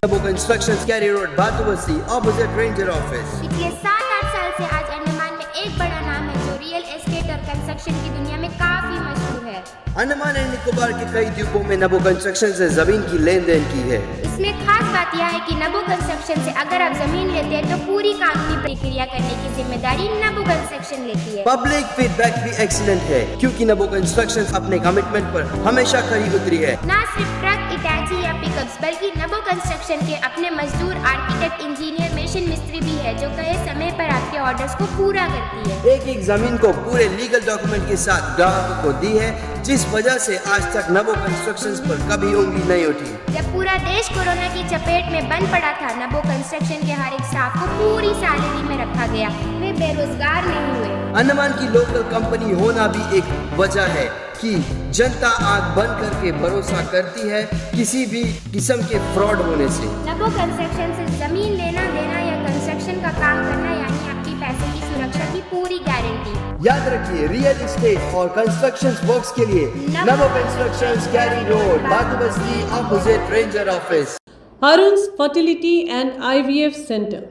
नबो constructions कैरी road Batubasti opposite ranger office. पिछले 7-8 साल से आज अंडमान में एक बड़ा नाम है जो रियल एस्टेट और कंस्ट्रक्शन की दुनिया में काफी मशहूर है। अंडमान एंड निकोबार के कई द्वीपों में नबो कंस्ट्रक्शन से जमीन की लेन देन की है। इसमें खास बात यह है कि नबो कंस्ट्रक्शन से अगर आप जमीन लेते हैं तो पूरी कानूनी प्रक्रिया करने की जिम्मेदारी नबो कंस्ट्रक्शन लेती है। पब्लिक फीडबैक भी एक्सीलेंट है क्योंकि नबो कंस्ट्रक्शन अपने कमिटमेंट पर हमेशा खरी उतरी है। न सिर्फ ट्रक, इटाची या पिकअप्स बल्कि नबो कंस्ट्रक्शन के अपने मजदूर, आर्किटेक्ट, इंजीनियर, मशीन मिस्त्री भी है जो कहे समय पर आपके ऑर्डर्स को पूरा करती है। एक जमीन को पूरे लीगल डॉक्यूमेंट के साथ ग्राहकों को दी है, जिस वजह से आज तक नबो कंस्ट्रक्शंस पर कभी उंगली नहीं उठी। जब पूरा देश कोरोना की चपेट में बंद पड़ा था, नबो कंस्ट्रक्शन के हर एक स्टाफ को पूरी सैलरी में रखा गया। वे बेरोजगार नहीं हुए। अंडमान की लोकल कंपनी होना भी एक वजह है कि जनता आंख बंद करके भरोसा करती है किसी भी किस्म के फ्रॉड होने से। नबो कंस्ट्रक्शन से जमीन लेना देना या कंस्ट्रक्शन का काम करना यानी आपकी पैसे की सुरक्षा की पूरी गारंटी। याद रखिए, रियल एस्टेट और कंस्ट्रक्शन वर्क्स के लिए नबो कंस्ट्रक्शंस कैरी road Batubasti opposite ranger office. Arun's fertility and IVF centre.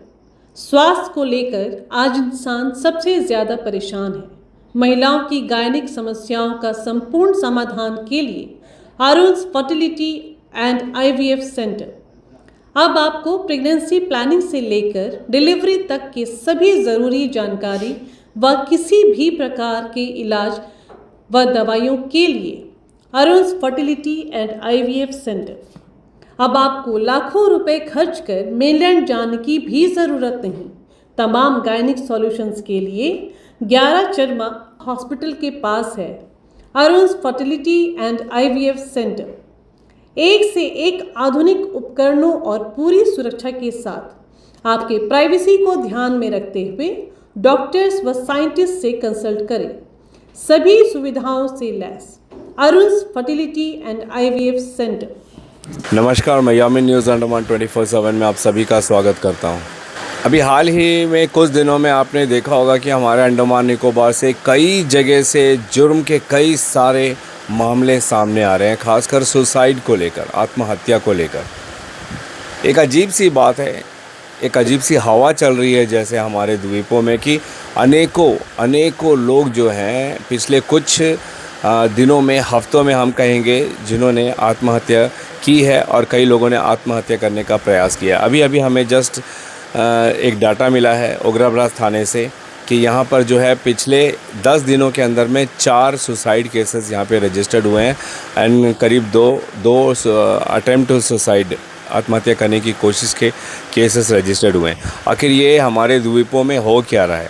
स्वास्थ्य को लेकर आज इंसान सबसे ज़्यादा परेशान है। महिलाओं की गायनिक समस्याओं का संपूर्ण समाधान के लिए अरुण्स फर्टिलिटी एंड आईवीएफ सेंटर अब आपको प्रेगनेंसी प्लानिंग से लेकर डिलीवरी तक की सभी ज़रूरी जानकारी व किसी भी प्रकार के इलाज व दवाइयों के लिए अरुण्स फर्टिलिटी एंड आईवीएफ सेंटर। अब आपको लाखों रुपए खर्च कर मेनलैंड जाने की भी ज़रूरत नहीं। तमाम गायनिक सॉल्यूशंस के लिए 11 चरमा हॉस्पिटल के पास है अरुण्स फर्टिलिटी एंड आईवीएफ सेंटर। एक से एक आधुनिक उपकरणों और पूरी सुरक्षा के साथ आपके प्राइवेसी को ध्यान में रखते हुए डॉक्टर्स व साइंटिस्ट से कंसल्ट करें। सभी सुविधाओं से lace अरुण्स fertility and IVF centre. नमस्कार, मैं यामिन न्यूज़ अंडमान 24/7 में आप सभी का स्वागत करता हूं। अभी हाल ही में कुछ दिनों में आपने देखा होगा कि हमारे अंडमान निकोबार से कई जगह से जुर्म के कई सारे मामले सामने आ रहे हैं, खासकर सुसाइड को लेकर, आत्महत्या को लेकर। एक अजीब सी बात है, एक अजीब सी हवा चल रही है जैसे हमारे द्वीपों में कि अनेकों लोग जो हैं पिछले कुछ दिनों में, हफ्तों में हम कहेंगे, जिन्होंने आत्महत्या की है और कई लोगों ने आत्महत्या करने का प्रयास किया। अभी हमें जस्ट एक डाटा मिला है ओग्राब्रास थाने से कि यहाँ पर जो है पिछले 10 दिनों के अंदर में 4 सुसाइड केसेस यहाँ पे रजिस्टर्ड हुए हैं एंड करीब दो अटेम्प्ट टू सुसाइड, आत्महत्या करने की कोशिश के केसेस रजिस्टर्ड हुए हैं। आखिर ये हमारे द्वीपों में हो क्या रहा है?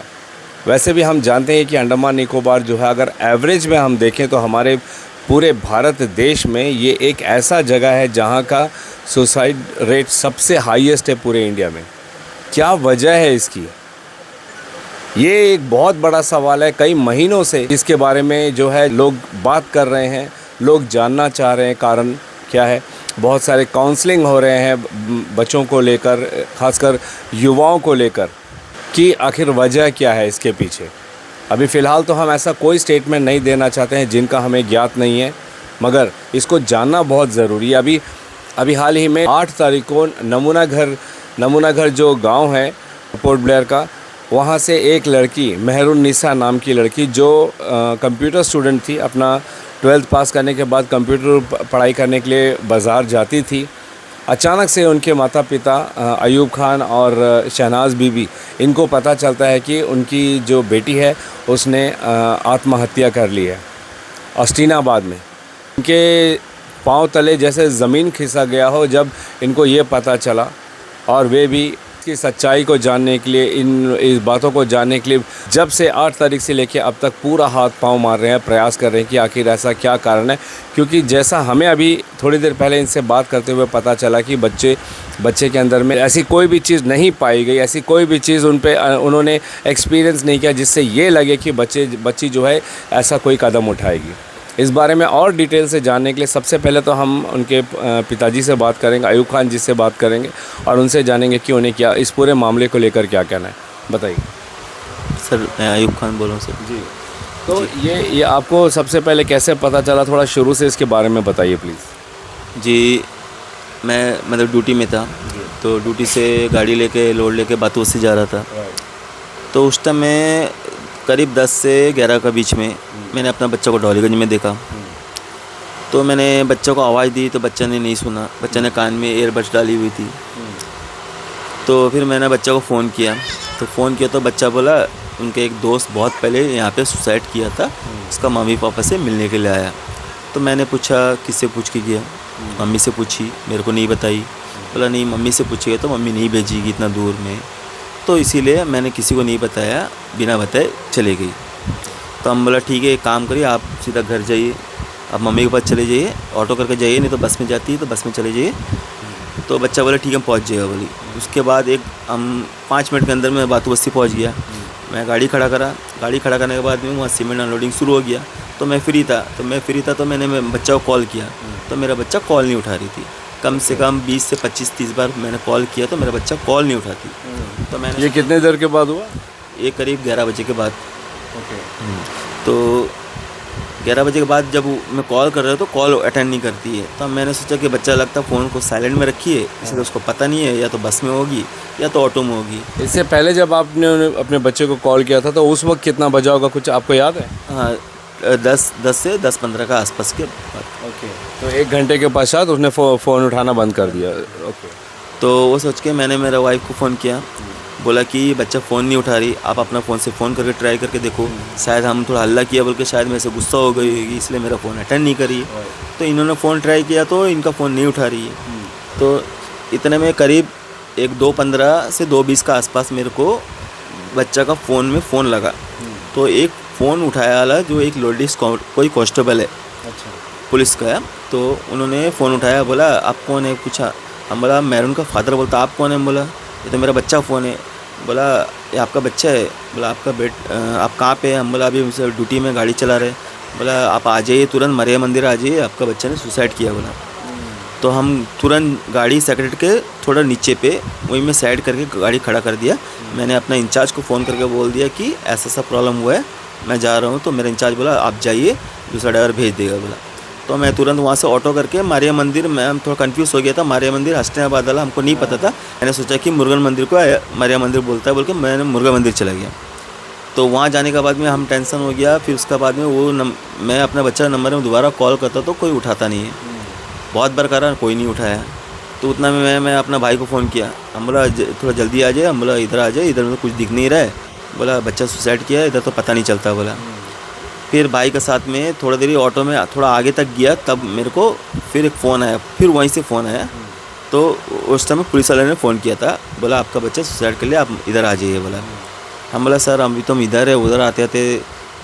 वैसे भी हम जानते हैं कि अंडमान निकोबार जो है, अगर एवरेज में हम देखें तो हमारे पूरे भारत देश में ये एक ऐसा जगह है जहाँ का सुसाइड रेट सबसे हाईएस्ट है पूरे इंडिया में। क्या वजह है इसकी? ये एक बहुत बड़ा सवाल है। कई महीनों से इसके बारे में जो है लोग बात कर रहे हैं, लोग जानना चाह रहे हैं कारण क्या है। बहुत सारे काउंसलिंग हो रहे हैं बच्चों को लेकर, खासकर युवाओं को लेकर, कि आखिर वजह क्या है इसके पीछे। अभी फ़िलहाल तो हम ऐसा कोई स्टेटमेंट नहीं देना चाहते हैं जिनका हमें ज्ञात नहीं है, मगर इसको जानना बहुत ज़रूरी है। अभी हाल ही में 8 तारीख को नमूना घर जो गांव है पोर्ट ब्लेयर का, वहां से एक लड़की, मेहरुन्निसा नाम की लड़की, जो कंप्यूटर स्टूडेंट थी, अपना 12th पास करने के बाद कंप्यूटर पढ़ाई करने के लिए बाज़ार जाती थी। अचानक से उनके माता पिता अयूब खान और शहनाज बीबी, इनको पता चलता है कि उनकी जो बेटी है उसने आत्महत्या कर ली है ऑस्टिनाबाद में। इनके पांव तले जैसे ज़मीन खिसक गया हो जब इनको ये पता चला, और वे भी इसकी सच्चाई को जानने के लिए, इस बातों को जानने के लिए जब से 8 तारीख से लेकर अब तक पूरा हाथ पांव मार रहे हैं, प्रयास कर रहे हैं कि आखिर ऐसा क्या कारण है। क्योंकि जैसा हमें अभी थोड़ी देर पहले इनसे बात करते हुए पता चला कि बच्चे के अंदर में ऐसी कोई भी चीज़ नहीं पाई गई, ऐसी कोई भी चीज़ उन्होंने एक्सपीरियंस नहीं किया जिससे ये लगे कि बच्ची जो है ऐसा कोई कदम उठाएगी। इस बारे में और डिटेल से जानने के लिए सबसे पहले तो हम उनके पिताजी से बात करेंगे, अयूब खान जी से बात करेंगे, और उनसे जानेंगे कि उन्हें क्या इस पूरे मामले को लेकर क्या कहना है। बताइए सर। मैं अयूब खान बोल रहा हूँ सर। जी, तो ये आपको सबसे पहले कैसे पता चला, थोड़ा शुरू से इसके बारे में बताइए प्लीज़। जी, मैं मतलब ड्यूटी में था तो ड्यूटी से गाड़ी लेके लोड लेके बातों से जा रहा था। तो उस टाइम मैं करीब 10 से 11 का बीच में मैंने अपना बच्चा को डॉलीगंज में देखा। तो मैंने बच्चे को आवाज़ दी तो बच्चा ने नहीं सुना, बच्चा ने कान में ईयरबड्स डाली हुई थी। तो फिर मैंने बच्चा को फ़ोन किया, तो बच्चा बोला उनके एक दोस्त बहुत पहले यहाँ पे सुसाइड किया था, उसका मम्मी पापा से मिलने के लिए आया। तो मैंने पूछा किससे पूछ के गया? मम्मी से पूछी, मेरे को नहीं बताई। बोला नहीं, मम्मी से पूछेगा तो मम्मी नहीं भेजेगी इतना दूर में, तो इसीलिए मैंने किसी को नहीं बताया, बिना बताए चले गई। तो हम बोला ठीक है, एक काम करिए, आप सीधा घर जाइए, आप मम्मी के पास चले जाइए, ऑटो करके जाइए, नहीं तो बस में जाती है तो बस में चले जाइए। तो बच्चा बोला ठीक है, पहुंच जाएगा बोली। उसके बाद हम 5 मिनट के अंदर मैं बातू बस्ती पहुँच गया। मैं गाड़ी खड़ा करा, गाड़ी खड़ा करने के बाद में वहाँ सीमेंट अनलोडिंग शुरू हो गया। तो मैं फ्री था तो मैंने बच्चा को कॉल किया, तो मेरा बच्चा कॉल नहीं उठा रही थी। कम से कम 20 से 25-30 बार मैंने कॉल किया तो मेरा बच्चा कॉल नहीं उठाती। तो मैंने ये कितने देर के बाद हुआ? ये करीब 11 बजे के बाद। तो 11 बजे के बाद जब मैं कॉल कर रहा था तो कॉल अटेंड नहीं करती है। तो मैंने सोचा कि बच्चा लगता फ़ोन को साइलेंट में रखी है, इसलिए उसको पता नहीं है, या तो बस में होगी या तो ऑटो में होगी। इससे पहले जब आपने अपने बच्चे को कॉल किया था तो उस वक्त कितना बजा होगा, कुछ आपको याद है? हाँ, 10 से 10-15 का आसपास के बाद। ओके, तो 1 घंटे के पश्चात उसने फ़ोन उठाना बंद कर दिया। ओके, तो वो सोच के मैंने मेरा वाइफ को फ़ोन किया, बोला कि बच्चा फ़ोन नहीं उठा रही, आप अपना फ़ोन से फ़ोन करके ट्राई करके देखो, शायद हम थोड़ा हल्ला किया बोल के शायद मेरे से गुस्सा हो गई होगी, इसलिए मेरा फ़ोन अटेंड नहीं करी। तो इन्होंने फ़ोन ट्राई किया तो इनका फ़ोन नहीं उठा रही है। तो इतने में करीब 2:15 से 2:20 का आसपास मेरे को बच्चा का फ़ोन में फ़ोन लगा। तो एक फ़ोन उठाया वाला जो एक लेडीज़ कोई कांस्टेबल है, पुलिस का है, तो उन्होंने फ़ोन उठाया, बोला आप कौन है पूछा। हम बोला मैं उनका फादर। बोलता आप कौन है? बोला ये तो मेरा बच्चा फ़ोन है। बोला ये आपका बच्चा है? बोला आप कहाँ पे है? हम बोला अभी ड्यूटी में गाड़ी चला रहे। बोला आप आ जाइए तुरंत मरिया मंदिर आ जाइए, आपका बच्चा ने सुसाइड किया। बोला तो हम तुरंत गाड़ी सेक्रेटरी के थोड़ा नीचे पे वहीं में साइड करके गाड़ी खड़ा कर दिया। मैंने अपना इंचार्ज को फ़ोन करके बोल दिया कि ऐसा सा प्रॉब्लम हुआ है, मैं जा रहा हूँ। तो मेरा इंचार्ज बोला आप जाइए, दूसरा ड्राइवर भेज देगा। बोला तो मैं तुरंत वहाँ से ऑटो करके मारिया मंदिर, मैं थोड़ा कंफ्यूज हो गया था, मारिया मंदिर हसनाबाद वाला हमको नहीं पता था। मैंने सोचा कि मुरुगन मंदिर को मारिया मंदिर बोलता है बोल के मैंने मुरुगन मंदिर चला गया। तो वहाँ जाने के बाद में हम टेंशन हो गया। फिर उसके बाद में मैं अपना बच्चा नंबर में दोबारा कॉल करता तो कोई उठाता नहीं है, बहुत बार करा कोई नहीं उठाया। तो उतना में मैं अपना भाई को फ़ोन किया, हम बोला थोड़ा जल्दी आ जाए। हम बोला इधर आ जाए, इधर में कुछ दिख नहीं रहा है। बोला बच्चा सुसाइड किया है, इधर तो पता नहीं चलता। बोला फिर भाई के साथ में थोड़ा देरी ऑटो में थोड़ा आगे तक गया, तब मेरे को फिर एक फ़ोन आया, फिर वहीं से फ़ोन आया। तो उस टाइम पुलिस वाले ने फ़ोन किया था, बोला आपका बच्चा सुसाइड कर लिया, आप इधर आ जाइए। बोला हम बोला सर अभी तो हम इधर है, उधर आते आते।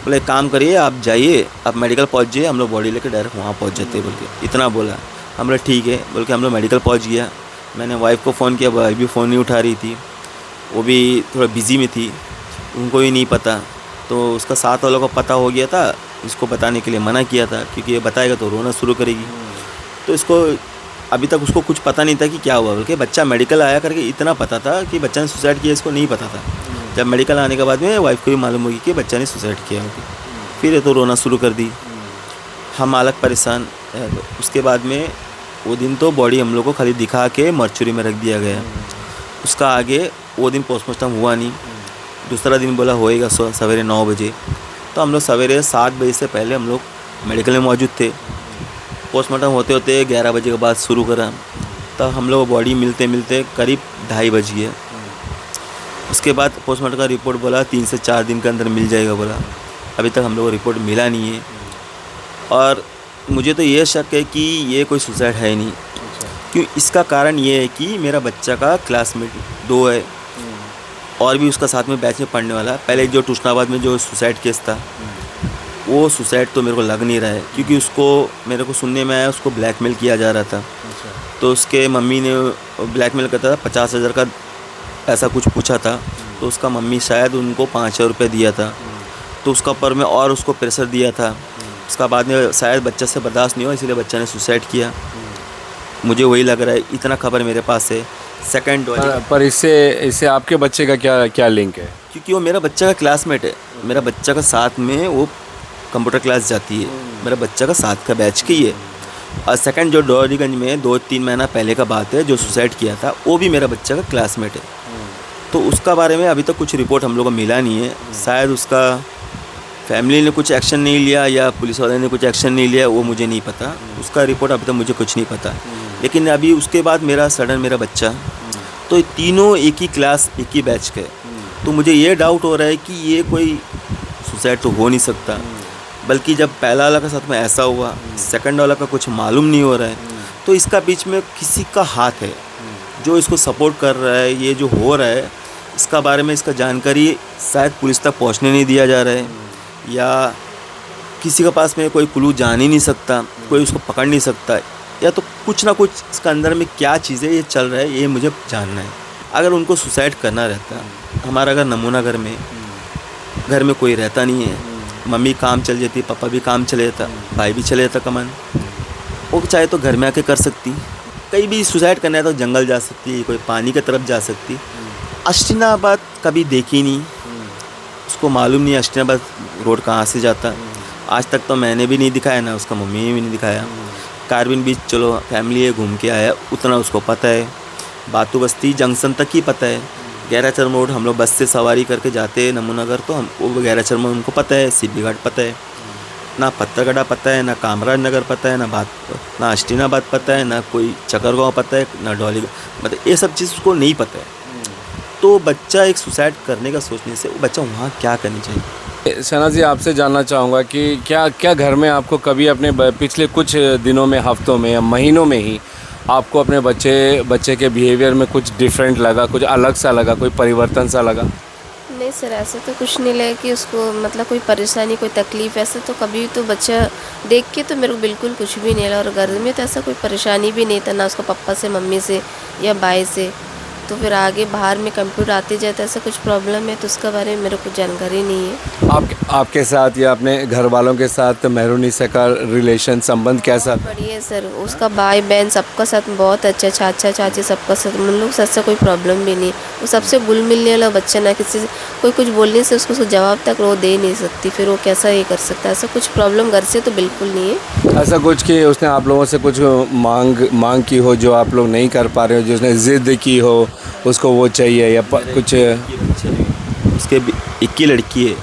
बोले एक काम करिए आप जाइए, आप मेडिकल पहुंच जाइए, हम लोग बॉडी लेकर डायरेक्ट वहाँ पहुंच जाते बोल के इतना बोला। हम बोला ठीक है बोल के हम लोग मेडिकल पहुंच गया। मैंने वाइफ को फ़ोन किया, वाइफ भी फ़ोन नहीं उठा रही थी, वो भी थोड़ा बिज़ी में थी, उनको भी नहीं पता। तो उसका साथ वालों को पता हो गया था, इसको बताने के लिए मना किया था क्योंकि ये बताएगा तो रोना शुरू करेगी। तो इसको अभी तक उसको कुछ पता नहीं था कि क्या हुआ, बल्कि बच्चा मेडिकल आया करके इतना पता था कि बच्चा ने सुसाइड किया, इसको नहीं पता था। जब मेडिकल आने के बाद में वाइफ को भी मालूम होगी कि बच्चा ने सुसाइड किया होगी, फिर ये तो रोना शुरू कर दी। हम अलग परेशान। उसके बाद में वो दिन तो बॉडी हम लोग को खाली दिखा के मर्चुरी में रख दिया गया। उसका आगे वो दिन पोस्टमार्टम हुआ नहीं। दूसरा दिन बोला होएगा सवेरे 9 बजे। तो हम लोग सवेरे 7 बजे से पहले हम लोग मेडिकल में मौजूद थे। पोस्टमार्टम होते होते 11 बजे के बाद शुरू करा, तब हम लोग बॉडी मिलते मिलते करीब 2:30 बज गया। उसके बाद पोस्टमार्टम का रिपोर्ट बोला 3 से 4 दिन के अंदर मिल जाएगा। बोला अभी तक हम लोग को रिपोर्ट मिला नहीं है। और मुझे तो ये शक है कि ये कोई सुसाइड है नहीं। क्यों? इसका कारण ये है कि मेरा बच्चा का क्लासमेट 2 है और भी उसका साथ में बैच में पढ़ने वाला। पहले जो टूसनाबाद में जो सुसाइड केस था, वो सुसाइड तो मेरे को लग नहीं रहा है, क्योंकि उसको मेरे को सुनने में आया उसको ब्लैकमेल किया जा रहा था। तो उसके मम्मी ने ब्लैकमेल करता था, 50,000 का ऐसा कुछ पूछा था। तो उसका मम्मी शायद उनको 5,000 रुपये दिया था। तो उसका ऊपर में और उसको प्रेशर दिया था। उसका बाद में शायद बच्चा से बर्दाश्त नहीं हुआ, इसलिए बच्चा ने सुसाइड किया। मुझे वही लग रहा है, इतना खबर मेरे पास है। सेकंड पर इससे आपके बच्चे का क्या लिंक है? क्योंकि वो मेरा बच्चा का क्लासमेट है। मेरा बच्चा का साथ में वो कंप्यूटर क्लास जाती है, मेरा बच्चा का साथ का बैच की है। और सेकंड जो डोरीगंज में 2-3 महीना पहले का बात है, जो सुसाइड किया था वो भी मेरा बच्चा का क्लासमेट है। तो उसका बारे में अभी तक कुछ रिपोर्ट हम लोग को मिला नहीं है। शायद उसका फैमिली ने कुछ एक्शन नहीं लिया या पुलिस वाले ने कुछ एक्शन नहीं लिया, वो मुझे नहीं पता। उसका रिपोर्ट अभी तक मुझे कुछ नहीं पता। लेकिन अभी उसके बाद मेरा बच्चा, तो ये तीनों एक ही क्लास एक ही बैच के, तो मुझे ये डाउट हो रहा है कि ये कोई सुसाइड तो हो नहीं सकता। बल्कि जब पहला वाला का साथ में ऐसा हुआ, सेकंड वाला का कुछ मालूम नहीं हो रहा है, तो इसका बीच में किसी का हाथ है जो इसको सपोर्ट कर रहा है। ये जो हो रहा है इसका बारे में इसका जानकारी शायद पुलिस तक पहुंचने नहीं दिया जा रहा है, या किसी के पास में कोई क्लू जान ही नहीं सकता, कोई उसको पकड़ नहीं सकता, या तो कुछ ना कुछ इसका अंदर में क्या चीज़ है ये चल रहा है, ये मुझे जानना है। अगर उनको सुसाइड करना रहता, हमारा अगर नमूना घर में कोई रहता नहीं है, मम्मी काम चल जाती, पापा भी काम चले जाता, भाई भी चले जाता कमान, वो चाहे तो घर में आके कर सकती। कहीं भी सुसाइड करना है तो जंगल जा सकती, कोई पानी की तरफ जा सकती। अश्टिनाबाद कभी देखी नहीं, उसको मालूम नहीं अश्टिनाबाद रोड कहाँ से जाता। आज तक तो मैंने भी नहीं दिखाया, ना उसका मम्मी ने भी नहीं दिखाया। कार्बिन बीच चलो फैमिली है घूम के आया, उतना उसको पता है। बातू बस्ती जंक्शन तक ही पता है। गैराचरम रोड हम लोग बस से सवारी करके जाते हैं नमूनागर, तो हम वो गैराचरम उनको पता है, सीबी घाट पता है, ना पत्थरगढ़ा पता है, ना कामराज नगर पता है, ना अश्टिनाबाद पता है, ना कोई चकरगांव पता है, ना डॉली, मतलब ये सब चीज़ उसको नहीं पता है। तो बच्चा एक सुसाइड करने का सोचने से वो बच्चा वहाँ क्या करनी चाहिए। शहनाज जी, आपसे जानना चाहूँगा कि क्या घर में आपको कभी अपने पिछले कुछ दिनों में, हफ्तों में या महीनों में ही आपको अपने बच्चे के बिहेवियर में कुछ डिफरेंट लगा, कुछ अलग सा लगा, कोई परिवर्तन सा लगा? नहीं सर, ऐसे तो कुछ नहीं लगा कि उसको मतलब कोई परेशानी, कोई तकलीफ़, ऐसे तो कभी तो बच्चा देख के तो मेरे को बिल्कुल कुछ भी नहीं लगा। और घर में तो ऐसा कोई परेशानी भी नहीं था, ना उसको पापा से, मम्मी से या भाई से। तो फिर आगे बाहर में कंप्यूटर आते जाते ऐसा कुछ प्रॉब्लम है तो उसका बारे में मेरे को जानकारी नहीं है। आपके साथ या अपने घर वालों के साथ मेहरुनिसा का रिलेशन, संबंध कैसा? बढ़िया सर, उसका भाई बहन सबका साथ बहुत अच्छा, चाचा चाची सबका साथ, उन लोग से ऐसा कोई प्रॉब्लम भी नहीं। वो सबसे घुल मिलने वाला बच्चा, ना किसी से कोई कुछ बोलने से उसको जवाब तक वो दे नहीं सकती, फिर वो कैसा ये कर सकता है। ऐसा कुछ प्रॉब्लम घर से तो बिल्कुल नहीं है। ऐसा कुछ कि उसने आप लोगों से कुछ मांग की हो जो आप लोग नहीं कर पा रहे हो, जो उसने ज़िद की हो, उसको वो चाहिए या कुछ? उसके एक ही लड़की है,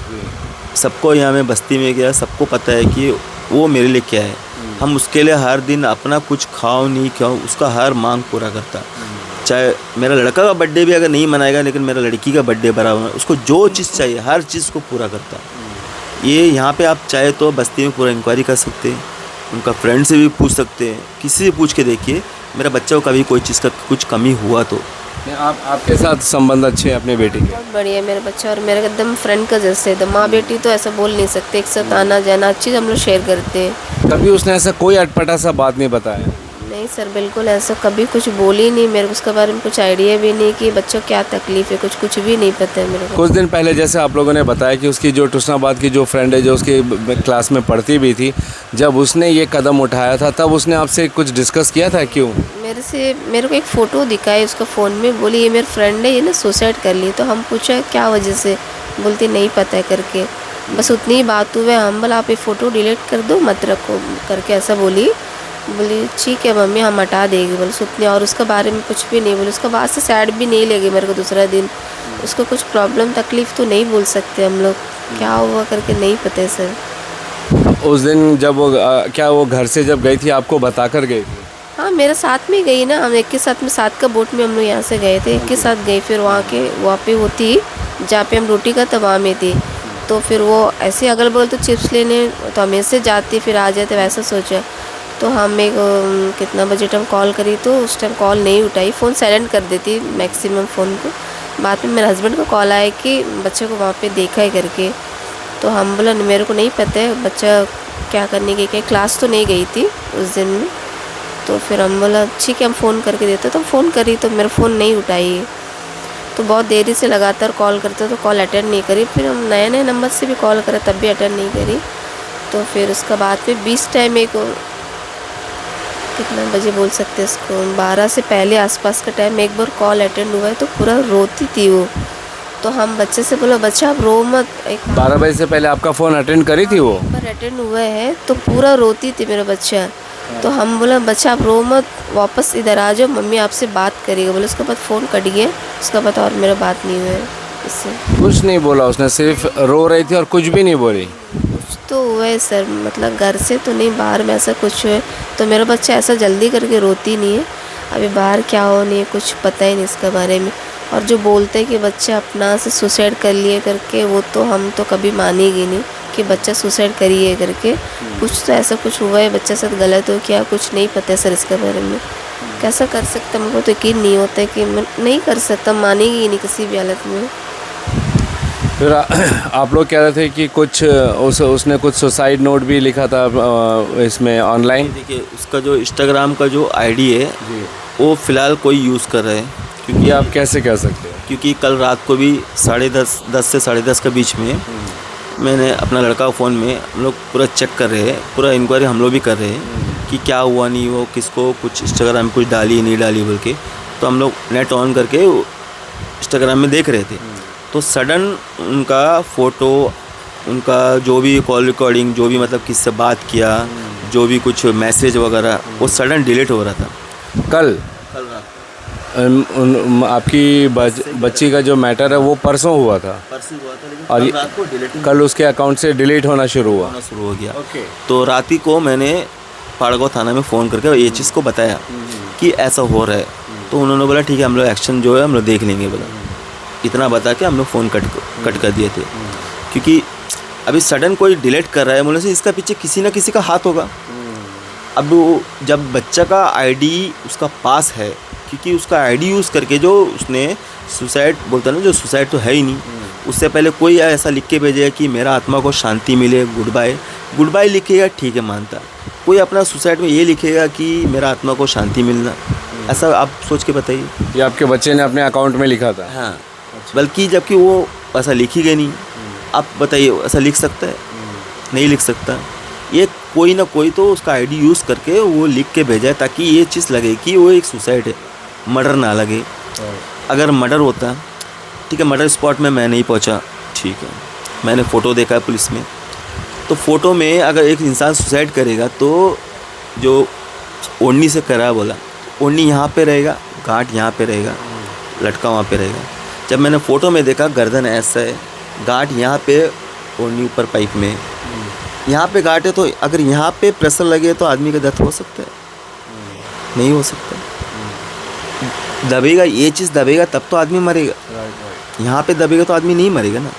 सबको यहाँ में बस्ती में गया, सबको पता है कि वो मेरे लिए क्या है। हम उसके लिए हर दिन अपना कुछ खाओ नहीं खाओ उसका हर मांग पूरा करता। चाहे मेरा लड़का का बर्थडे भी अगर नहीं मनाएगा, लेकिन मेरा लड़की का बर्थडे बराबर, उसको जो चीज़ चाहिए हर चीज़ को पूरा करता। ये यहाँ पे आप चाहे तो बस्ती में पूरा इंक्वायरी कर सकते हैं, उनका फ्रेंड से भी पूछ सकते हैं, किसी से पूछ के देखिए मेरा बच्चा को कभी कोई चीज़ का कुछ कमी हुआ तो। आपके साथ संबंध अच्छे हैं अपने बेटी के? बहुत बढ़िया, मेरा बच्चा और मेरा एकदम फ्रेंड का जैसे एकदम। माँ बेटी तो ऐसा बोल नहीं सकते, एक साथ आना जाना हर चीज़ हम लोग शेयर करते हैं। कभी उसने ऐसा कोई अटपटा सा बात नहीं बताया? नहीं सर, बिल्कुल ऐसा कभी कुछ बोली नहीं। मेरे को उसके बारे में कुछ आइडिया भी नहीं कि बच्चों क्या तकलीफ़ है, कुछ भी नहीं पता है मेरे को। कुछ दिन पहले जैसे आप लोगों ने बताया कि उसकी जो टुसनाबाद की जो फ्रेंड है, जो उसकी क्लास में पढ़ती भी थी, जब उसने ये कदम उठाया था तब उसने आपसे कुछ डिस्कस किया था? क्यों? मेरे को एक फ़ोटो दिखाई उसका फ़ोन में, बोली ये मेरी फ्रेंड है, ये ना सुसाइड कर ली। तो हम पूछा क्या वजह से, बोलती नहीं पता है करके, बस उतनी ही बात हुई। हम बोला आप ये फ़ोटो डिलीट कर दो, मत रखो करके ऐसा बोली ठीक है मम्मी हम हटा देंगे, बोले उतनी। और उसके बारे में कुछ भी नहीं बोले। उसके बाद से सैड भी नहीं लगी मेरे को दूसरा दिन। उसको कुछ प्रॉब्लम तकलीफ़ तो नहीं बोल सकते हम लोग, क्या हुआ करके नहीं पता है सर। उस दिन जब वो क्या वो घर से जब गई थी आपको बता कर गई थी? हाँ, मेरे साथ में गई ना, हम एक के साथ में 7 का बोट में हम लोग यहाँ से गए थे, एक के साथ गए। फिर वहाँ पे वो थी जहाँ पे हम रोटी का तवा में थी। तो फिर वो ऐसे अगल बगल तो चिप्स लेने तो हम ऐसे जाते फिर आ जाते, वैसा सोचा। तो हम एक कितना बजे टाइम कॉल करी तो उस टाइम कॉल नहीं उठाई, फ़ोन साइलेंट कर देती मैक्सिमम फ़ोन को। बाद में मेरे हस्बैंड को कॉल आया कि बच्चे को वहाँ पे देखा है करके। तो हम बोला मेरे को नहीं पता है बच्चा क्या करने गई, क्या क्लास तो नहीं गई थी उस दिन में। तो फिर हम बोला ठीक है हम फ़ोन करके देते। तो फ़ोन करी तो मेरा फ़ोन नहीं उठाई, तो बहुत देरी से लगातार कॉल करते तो कॉल अटेंड नहीं करी। फिर हम नए नंबर से भी कॉल करे तब भी अटेंड नहीं करी। तो फिर उसका बाद में 20 टाइम एक कितना बजे बोल सकते हैं इसको, 12 से पहले आसपास का टाइम एक बार कॉल अटेंड हुआ है तो पूरा रोती थी वो। तो हम बच्चे से बोला बच्चा आप रो मत। 12 बजे से पहले आपका फ़ोन अटेंड करी थी वो? बार अटेंड हुआ है तो पूरा रोती थी मेरा बच्चा। तो हम बोला बच्चा आप रो मत, वापस इधर आ जाओ, मम्मी आपसे बात करेगा। बोले उसके बाद फ़ोन कट गया, उसके बाद और मेरा बात नहीं हुआ है इससे। कुछ नहीं बोला उसने, सिर्फ रो रही थी और कुछ भी नहीं बोली? कुछ तो हुआ है सर, मतलब घर से तो नहीं, बाहर में ऐसा कुछ हुआ है। तो मेरा बच्चा ऐसा जल्दी करके रोती नहीं है, अभी बाहर क्या हो नहीं है कुछ पता ही नहीं इसके बारे में। और जो बोलते हैं कि बच्चा अपना से सुसाइड कर लिए करके, वो तो हम तो कभी मानेंगे नहीं कि बच्चा सुसाइड करिए करके। कुछ तो ऐसा कुछ हुआ है बच्चे साथ गलत हो क्या, कुछ नहीं पता है सर इसके बारे में। कैसा कर सकता, मुझको तो यकीन नहीं होता है कि मैं नहीं कर सकता, मानेगी ही नहीं किसी भी हालत में। फिर आप लोग कह रहे थे कि कुछ उसने कुछ सुसाइड नोट भी लिखा था इसमें ऑनलाइन। देखिए उसका जो इंस्टाग्राम का जो आईडी है वो फ़िलहाल कोई यूज़ कर रहा है, क्योंकि आप कैसे कह सकते हैं? क्योंकि कल रात को भी 10:30 से 10:30 के बीच में मैंने अपना लड़का फ़ोन में, हम लोग पूरा चेक कर रहे हैं, पूरा इंक्वायरी हम लोग भी कर रहे हैं कि क्या हुआ नहीं हुआ, किसको कुछ इंस्टाग्राम में कुछ डाली नहीं डाली बोल के। तो हम लोग नेट ऑन करके इंस्टाग्राम में देख रहे थे, तो सडन उनका फ़ोटो, उनका जो भी कॉल रिकॉर्डिंग, जो भी मतलब किससे बात किया, जो भी कुछ मैसेज वगैरह, वो सडन डिलीट हो रहा था कल रात। आपकी बच्ची का जो मैटर है वो परसों हुआ था, परसों हुआ था, लेकिन और कल रात को डिलीटिंग कल उसके अकाउंट से डिलीट होना शुरू हुआ। होना शुरू हो गया। तो रात ही को मैंने पाड़गांव थाना में फ़ोन करके ये चीज़ को बताया कि ऐसा हो रहा है। तो उन्होंने बोला ठीक है हम लोग एक्शन जो है हम लोग देख लेंगे, बोला इतना बता के हम लोग फ़ोन कट कर दिए थे। क्योंकि अभी सडन कोई डिलीट कर रहा है बोले से इसका पीछे किसी ना किसी का हाथ होगा। अब जब बच्चा का आईडी उसका पास है, क्योंकि उसका आईडी यूज़ करके जो उसने सुसाइड बोलता ना, जो सुसाइड तो है ही नहीं, उससे पहले कोई ऐसा लिख के भेजेगा कि मेरा आत्मा को शांति मिले, गुड बाय लिखेगा, ठीक है मानता। कोई अपना सुसाइड में ये लिखेगा कि मेरा आत्मा को शांति मिलना, ऐसा आप सोच के बताइए। ये आपके बच्चे ने अपने अकाउंट में लिखा था? हाँ, बल्कि जबकि वो ऐसा लिखी गई नहीं। आप बताइए ऐसा लिख सकता है? नहीं लिख सकता। ये कोई ना कोई तो उसका आईडी यूज़ करके वो लिख के भेजा है ताकि ये चीज़ लगे कि वो एक सुसाइड है, मर्डर ना लगे। अगर मर्डर होता, ठीक है, मर्डर स्पॉट में मैं नहीं पहुंचा, ठीक है, मैंने फ़ोटो देखा है पुलिस में, तो फ़ोटो में अगर एक इंसान सुसाइड करेगा तो जो ओढ़नी से करा बोला, ओढ़नी यहाँ पे रहेगा, गांठ यहाँ पे रहेगा, लटका वहाँ पे रहेगा। जब मैंने फ़ोटो में देखा गर्दन ऐसा है, गांठ यहाँ पे, ओढ़नी ऊपर पाइप में, यहाँ पे गांठ है, तो अगर यहाँ पे प्रेशर लगे तो आदमी का डेथ हो सकता है? नहीं हो सकता। दबेगा, ये चीज़ दबेगा तब तो आदमी मरेगा, यहाँ पे दबेगा तो आदमी नहीं मरेगा ना।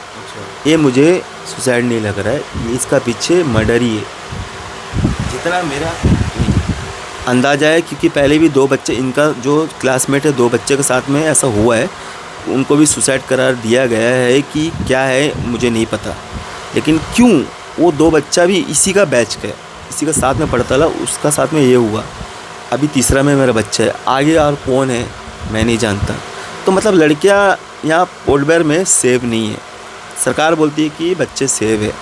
ये मुझे सुसाइड नहीं लग रहा है, ये इसका पीछे मर्डर ही है, जितना मेरा अंदाज़ा है। क्योंकि पहले भी 2 बच्चे, इनका जो क्लासमेट है 2 बच्चे के साथ में ऐसा हुआ है, उनको भी सुसाइड करार दिया गया है कि क्या है मुझे नहीं पता, लेकिन क्यों वो 2 बच्चा भी इसी का बैच का है, इसी का साथ में पढ़ता था, उसका साथ में ये हुआ। अभी तीसरा में मेरा बच्चा है, आगे और कौन है मैं नहीं जानता। तो मतलब लड़कियां यहाँ पोर्टब्लेयर में सेव नहीं है। सरकार बोलती है कि बच्चे सेव है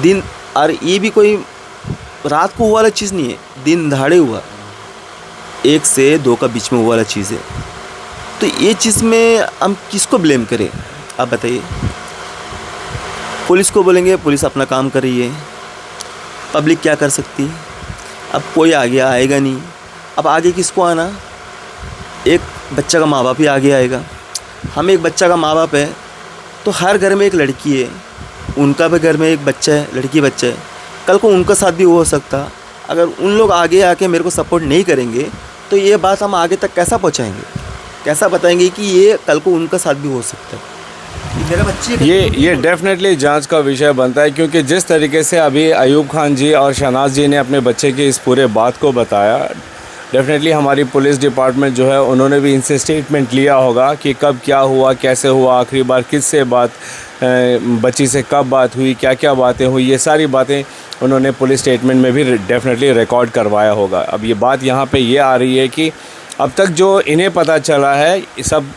दिन, और ये भी कोई रात को हुआ वाला चीज़ नहीं है, दिन दहाड़े हुआ, 1 से 2 का बीच में हुआ वाला चीज़ है। तो ये चीज़ में हम किसको ब्लेम करें आप बताइए? पुलिस को बोलेंगे पुलिस अपना काम कर रही है, पब्लिक क्या कर सकती है? अब कोई आगे आएगा नहीं। अब आगे किसको आना? एक बच्चा का माँ बाप ही आगे आएगा। हम एक बच्चा का माँ बाप है तो हर घर में एक लड़की है, उनका भी घर में एक बच्चा है, लड़की बच्चा है, कल को उनका साथ भी हो सकता। अगर उन लोग आगे आके मेरे को सपोर्ट नहीं करेंगे तो ये बात हम आगे तक कैसा पहुँचाएँगे, कैसा बताएंगे कि ये कल को उनका साथ भी हो सकता है? मेरा बच्चे ये डेफिनेटली जांच का विषय बनता है, क्योंकि जिस तरीके से अभी अयूब खान जी और शहनाज जी ने अपने बच्चे की इस पूरे बात को बताया, डेफिनेटली हमारी पुलिस डिपार्टमेंट जो है उन्होंने भी इनसे स्टेटमेंट लिया होगा कि कब क्या हुआ, कैसे हुआ, आखिरी बार किससे बात, बच्ची से कब बात हुई, क्या क्या बातें हुई, ये सारी बातें उन्होंने पुलिस स्टेटमेंट में भी डेफिनेटली रिकॉर्ड करवाया होगा। अब ये बात यहाँ पे ये आ रही है कि अब तक जो इन्हें पता चला है सब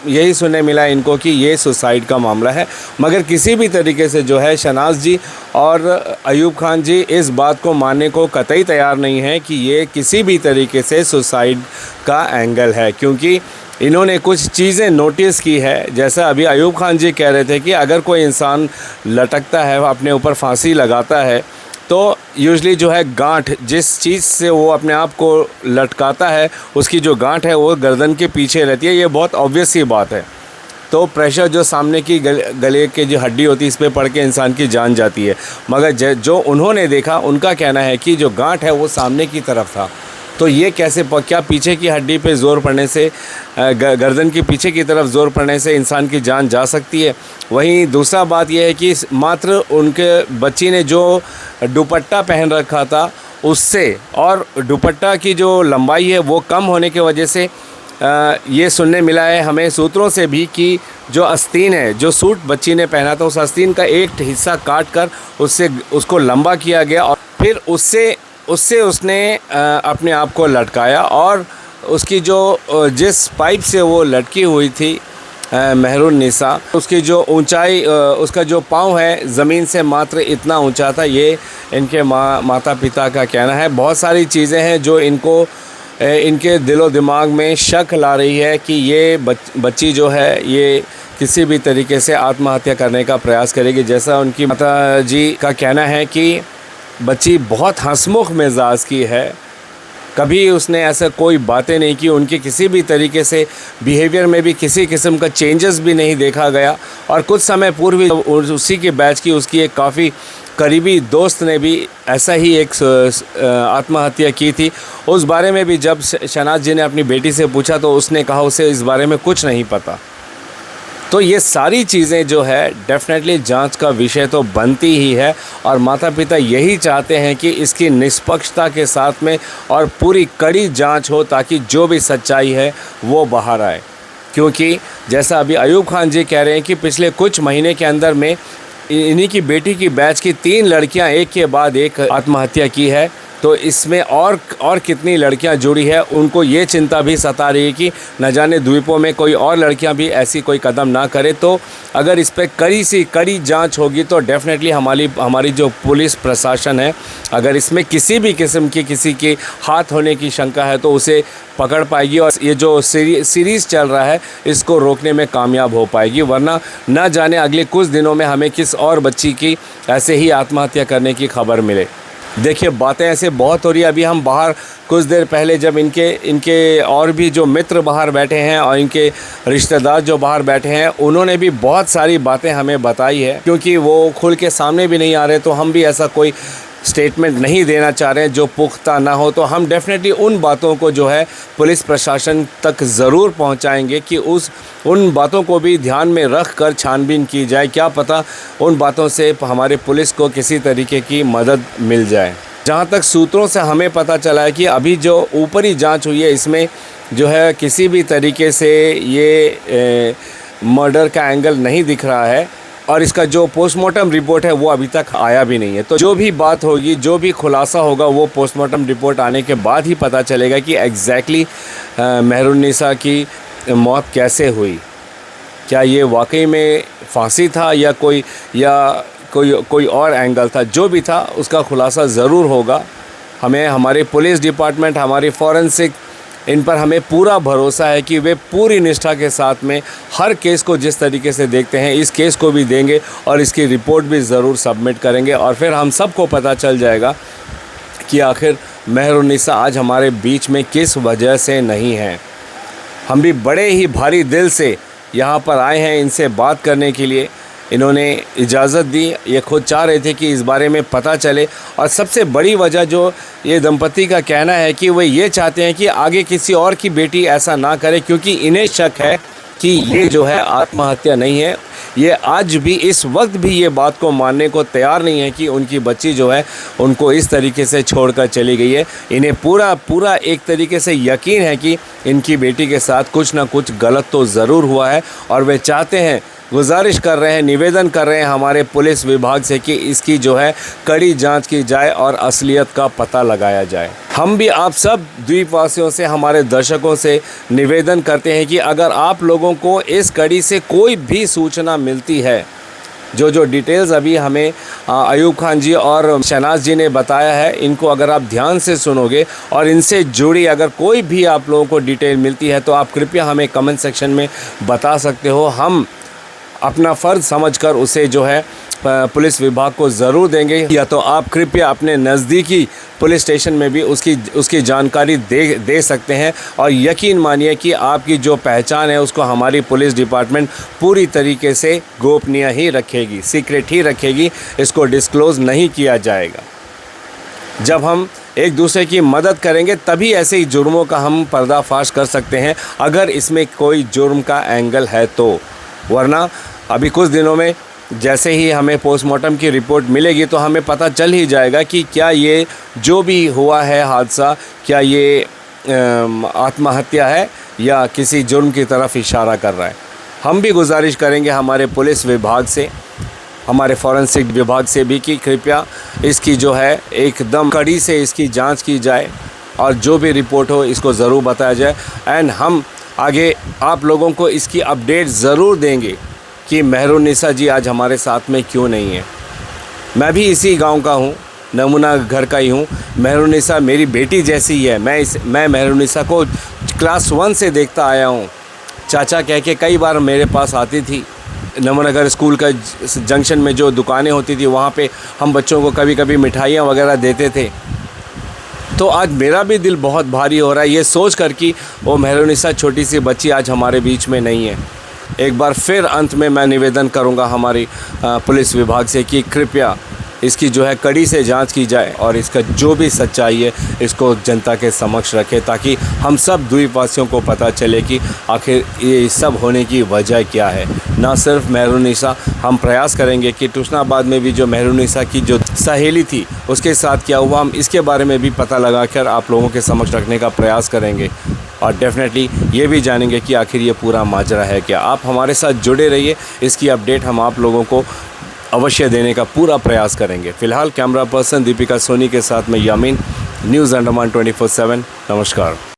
यही सुनने मिला इनको कि ये सुसाइड का मामला है, मगर किसी भी तरीके से जो है शहनाज जी और अयूब खान जी इस बात को मानने को कतई तैयार नहीं है कि ये किसी भी तरीके से सुसाइड का एंगल है, क्योंकि इन्होंने कुछ चीज़ें नोटिस की है। जैसा अभी अयूब खान जी कह रहे थे कि अगर कोई इंसान लटकता है, अपने ऊपर फांसी लगाता है, तो यूजली जो है गांठ, जिस चीज़ से वो अपने आप को लटकाता है उसकी जो गांठ है वो गर्दन के पीछे रहती है। ये बहुत ऑब्वियस सी बात है। तो प्रेशर जो सामने की गले के जो हड्डी होती है इस पे पड़ के इंसान की जान जाती है। मगर जो उन्होंने देखा, उनका कहना है कि जो गांठ है वो सामने की तरफ था। तो ये कैसे, क्या पीछे की हड्डी पे ज़ोर पड़ने से, गर्दन की पीछे की तरफ ज़ोर पड़ने से इंसान की जान जा सकती है। वहीं दूसरा बात यह है कि मात्र उनके बच्ची ने जो दुपट्टा पहन रखा था उससे, और दुपट्टा की जो लंबाई है वो कम होने की वजह से ये सुनने मिला है हमें सूत्रों से भी कि जो आस्तीन है, जो सूट बच्ची ने पहना था, उस आस्तीन का एक हिस्सा काट कर उसको लंबा किया गया और फिर उससे उसने अपने आप को लटकाया। और उसकी जिस पाइप से वो लटकी हुई थी मेहरुन्निसा, उसकी जो ऊंचाई, उसका जो पाँव है ज़मीन से मात्र इतना ऊंचा था। ये इनके माता पिता का कहना है। बहुत सारी चीज़ें हैं जो इनके दिलो दिमाग में शक ला रही है कि ये बच्ची जो है ये किसी भी तरीके से आत्महत्या करने का प्रयास करेगी। जैसा उनकी माता जी का कहना है कि बच्ची बहुत हंसमुख मिजाज की है, कभी उसने ऐसा कोई बातें नहीं की, उनके किसी भी तरीके से बिहेवियर में भी किसी किस्म का चेंजेस भी नहीं देखा गया। और कुछ समय पूर्व उसी के बैच की उसकी एक काफ़ी करीबी दोस्त ने भी ऐसा ही एक आत्महत्या की थी। उस बारे में भी जब शहनाज जी ने अपनी बेटी से पूछा तो उसने कहा उसे इस बारे में कुछ नहीं पता। तो ये सारी चीज़ें जो है डेफिनेटली जांच का विषय तो बनती ही है और माता पिता यही चाहते हैं कि इसकी निष्पक्षता के साथ में और पूरी कड़ी जांच हो ताकि जो भी सच्चाई है वो बाहर आए। क्योंकि जैसा अभी अयूब खान जी कह रहे हैं कि पिछले कुछ महीने के अंदर में इन्हीं की बेटी की बैच की 3 लड़कियां एक के बाद एक आत्महत्या की है। तो इसमें और कितनी लड़कियां जुड़ी है, उनको ये चिंता भी सता रही है कि न जाने द्वीपों में कोई और लड़कियां भी ऐसी कोई कदम ना करे। तो अगर इस पर कड़ी जांच होगी तो डेफिनेटली हमारी जो पुलिस प्रशासन है, अगर इसमें किसी भी किस्म की किसी के हाथ होने की शंका है तो उसे पकड़ पाएगी और ये जो सीरीज़ चल रहा है इसको रोकने में कामयाब हो पाएगी। वरना न जाने अगले कुछ दिनों में हमें किस और बच्ची की ऐसे ही आत्महत्या करने की खबर मिले। देखिए, बातें ऐसे बहुत हो रही है। अभी हम बाहर कुछ देर पहले जब इनके और भी जो मित्र बाहर बैठे हैं और इनके रिश्तेदार जो बाहर बैठे हैं, उन्होंने भी बहुत सारी बातें हमें बताई है। क्योंकि वो खुल के सामने भी नहीं आ रहे तो हम भी ऐसा कोई स्टेटमेंट नहीं देना चाह रहे हैं जो पुख्ता ना हो। तो हम डेफिनेटली उन बातों को जो है पुलिस प्रशासन तक ज़रूर पहुंचाएंगे कि उन बातों को भी ध्यान में रख कर छानबीन की जाए। क्या पता उन बातों से हमारे पुलिस को किसी तरीके की मदद मिल जाए। जहां तक सूत्रों से हमें पता चला है कि अभी जो ऊपरी जांच हुई है इसमें जो है किसी भी तरीके से ये मर्डर का एंगल नहीं दिख रहा है और इसका जो पोस्टमार्टम रिपोर्ट है वो अभी तक आया भी नहीं है। तो जो भी बात होगी, जो भी खुलासा होगा वो पोस्टमार्टम रिपोर्ट आने के बाद ही पता चलेगा कि एग्जैक्टली मेहरुन्निसा की मौत कैसे हुई। क्या ये वाकई में फांसी था या कोई और एंगल था। जो भी था उसका खुलासा ज़रूर होगा। हमें हमारे पुलिस डिपार्टमेंट, हमारी फॉरेंसिक, इन पर हमें पूरा भरोसा है कि वे पूरी निष्ठा के साथ में हर केस को जिस तरीके से देखते हैं इस केस को भी देंगे और इसकी रिपोर्ट भी ज़रूर सबमिट करेंगे। और फिर हम सबको पता चल जाएगा कि आखिर मेहरुन्निसा आज हमारे बीच में किस वजह से नहीं है। हम भी बड़े ही भारी दिल से यहाँ पर आए हैं इनसे बात करने के लिए। इन्होंने इजाज़त दी, ये खुद चाह रहे थे कि इस बारे में पता चले। और सबसे बड़ी वजह जो ये दंपति का कहना है कि वे ये चाहते हैं कि आगे किसी और की बेटी ऐसा ना करे, क्योंकि इन्हें शक है कि ये जो है आत्महत्या नहीं है। ये आज भी इस वक्त भी ये बात को मानने को तैयार नहीं है कि उनकी बच्ची जो है उनको इस तरीके से छोड़कर चली गई है। इन्हें पूरा एक तरीके से यकीन है कि इनकी बेटी के साथ कुछ ना कुछ गलत तो ज़रूर हुआ है और वे चाहते हैं, गुजारिश कर रहे हैं, निवेदन कर रहे हैं हमारे पुलिस विभाग से कि इसकी जो है कड़ी जांच की जाए और असलियत का पता लगाया जाए। हम भी आप सब द्वीपवासियों से, हमारे दर्शकों से निवेदन करते हैं कि अगर आप लोगों को इस कड़ी से कोई भी सूचना मिलती है, जो डिटेल्स अभी हमें अयूब खान जी और शहनाज जी ने बताया है, इनको अगर आप ध्यान से सुनोगे और इनसे जुड़ी अगर कोई भी आप लोगों को डिटेल मिलती है तो आप कृपया हमें कमेंट सेक्शन में बता सकते हो। हम अपना फ़र्ज़ समझकर उसे जो है पुलिस विभाग को ज़रूर देंगे, या तो आप कृपया अपने नज़दीकी पुलिस स्टेशन में भी उसकी जानकारी दे सकते हैं। और यकीन मानिए कि आपकी जो पहचान है उसको हमारी पुलिस डिपार्टमेंट पूरी तरीके से गोपनीय ही रखेगी, सीक्रेट ही रखेगी, इसको डिस्क्लोज़ नहीं किया जाएगा। जब हम एक दूसरे की मदद करेंगे तभी ऐसे ही जुर्मों का हम पर्दाफाश कर सकते हैं, अगर इसमें कोई जुर्म का एंगल है तो। वरना अभी कुछ दिनों में जैसे ही हमें पोस्टमार्टम की रिपोर्ट मिलेगी तो हमें पता चल ही जाएगा कि क्या ये जो भी हुआ है हादसा, क्या ये आत्महत्या है या किसी जुर्म की तरफ इशारा कर रहा है। हम भी गुजारिश करेंगे हमारे पुलिस विभाग से, हमारे फॉरेंसिक विभाग से भी कि कृपया इसकी जो है एकदम कड़ी से इसकी जांच की जाए और जो भी रिपोर्ट हो इसको ज़रूर बताया जाए। एंड हम आगे आप लोगों को इसकी अपडेट ज़रूर देंगे कि मेहरुन्निसा जी आज हमारे साथ में क्यों नहीं है। मैं भी इसी गांव का हूं, नमूना घर का ही हूं। मेहरुन्निसा मेरी बेटी जैसी ही है। मैं मेहरुन्निसा को क्लास 1 से देखता आया हूं। चाचा कह के कई बार मेरे पास आती थी। नमूनानगर स्कूल का जंक्शन में जो दुकानें होती थी वहाँ पे हम बच्चों को कभी कभी मिठाइयाँ वगैरह देते थे। तो आज मेरा भी दिल बहुत भारी हो रहा है ये सोच कर कि वो मेहरुन्निसा छोटी सी बच्ची आज हमारे बीच में नहीं है। एक बार फिर अंत में मैं निवेदन करूंगा हमारी पुलिस विभाग से कि कृपया इसकी जो है कड़ी से जांच की जाए और इसका जो भी सच्चाई है इसको जनता के समक्ष रखे, ताकि हम सब द्वीपवासियों को पता चले कि आखिर ये सब होने की वजह क्या है। ना सिर्फ मेहरुन्निसा, हम प्रयास करेंगे कि तुष्णाबाद में भी जो मेहरुन्निसा की जो सहेली थी उसके साथ क्या हुआ, हम इसके बारे में भी पता लगाकर आप लोगों के समक्ष रखने का प्रयास करेंगे। और डेफिनेटली ये भी जानेंगे कि आखिर ये पूरा माजरा है क्या। आप हमारे साथ जुड़े रहिए, इसकी अपडेट हम आप लोगों को अवश्य देने का पूरा प्रयास करेंगे। फ़िलहाल कैमरा पर्सन दीपिका सोनी के साथ में यामीन, न्यूज़ अंडमान 24/7। नमस्कार।